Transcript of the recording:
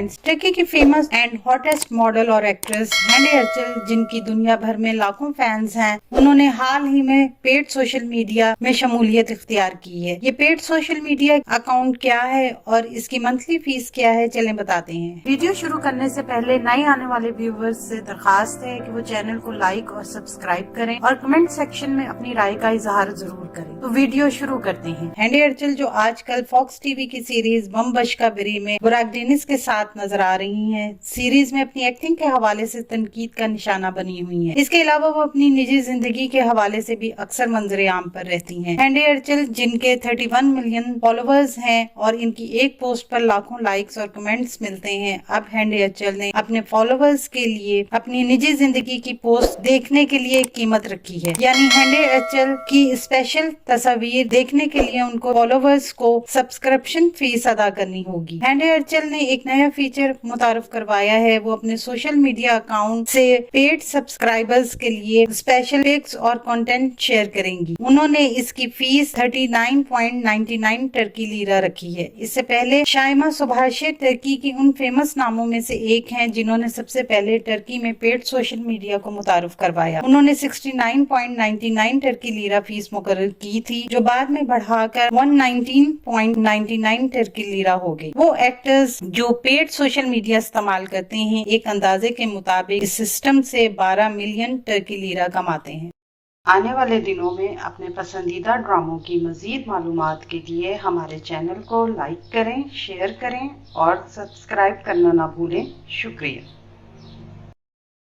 Friends, Turkey की famous and hottest model और actress हैंडे अर्चल, जिनकी दुनिया भर में लाखों फैंस हैं, उन्होंने हाल ही में पेड सोशल मीडिया में शमूलियत इख्तियार की है। ये पेड सोशल मीडिया अकाउंट क्या है और इसकी मंथली फीस क्या है, चलें बताते हैं। वीडियो शुरू करने से पहले नए आने वाले व्यूवर्स से दरखास्त है कि वो चैनल को लाइक और सब्सक्राइब करें और कमेंट सेक्शन में अपनी राय का इजहार जरूर करें। तो वीडियो शुरू करते हैं। हैंडे अर्चल, जो आजकल फॉक्स टीवी की सीरीज बम बशका बरी में बुराक डेनिस के साथ नजर आ रही हैं, सीरीज में अपनी एक्टिंग के हवाले से तनकीद का निशाना बनी हुई हैं। इसके अलावा वो अपनी निजी जिंदगी के हवाले से भी अक्सर मंजरे आम पर रहती हैं। हैंडे अर्चल, जिनके 31 मिलियन फॉलोवर्स हैं और इनकी एक पोस्ट पर लाखों लाइक्स और कमेंट्स मिलते हैं, अब हैंडे अर्चल ने अपने फॉलोवर्स के लिए अपनी निजी जिंदगी की पोस्ट देखने के लिए कीमत रखी है। यानी हैंडे अर्चल की स्पेशल तस्वीर देखने के लिए उनको फॉलोवर्स को सब्सक्रिप्शन फीस अदा करनी होगी। हैंडे अर्चल ने एक नया फीचर मुतारफ करवाया है। वो अपने सोशल मीडिया अकाउंट से पेड सब्सक्राइबर्स के लिए स्पेशल पिक्स और कंटेंट शेयर करेंगी। उन्होंने इसकी फीस 39.99 टर्की लीरा रखी है। इससे पहले शाइमा सुभाषे टर्की की उन फेमस नामों में से एक हैं जिन्होंने सबसे पहले टर्की में पेड सोशल मीडिया को मुतारफ करवाया। उन्होंने 69.99 टर्की लीरा फीस मुकर्रर की थी, जो बाद में बढ़ाकर 119.99 टर्की लीरा हो गई। वो एक्टर्स जो पेड सोशल मीडिया इस्तेमाल करते हैं, एक अंदाजे के मुताबिक इस सिस्टम से 12 मिलियन टर्की लीरा कमाते हैं। आने वाले दिनों में अपने पसंदीदा ड्रामों की मजीद मालूमात के लिए हमारे चैनल को लाइक करें, शेयर करें और सब्सक्राइब करना ना भूलें। शुक्रिया।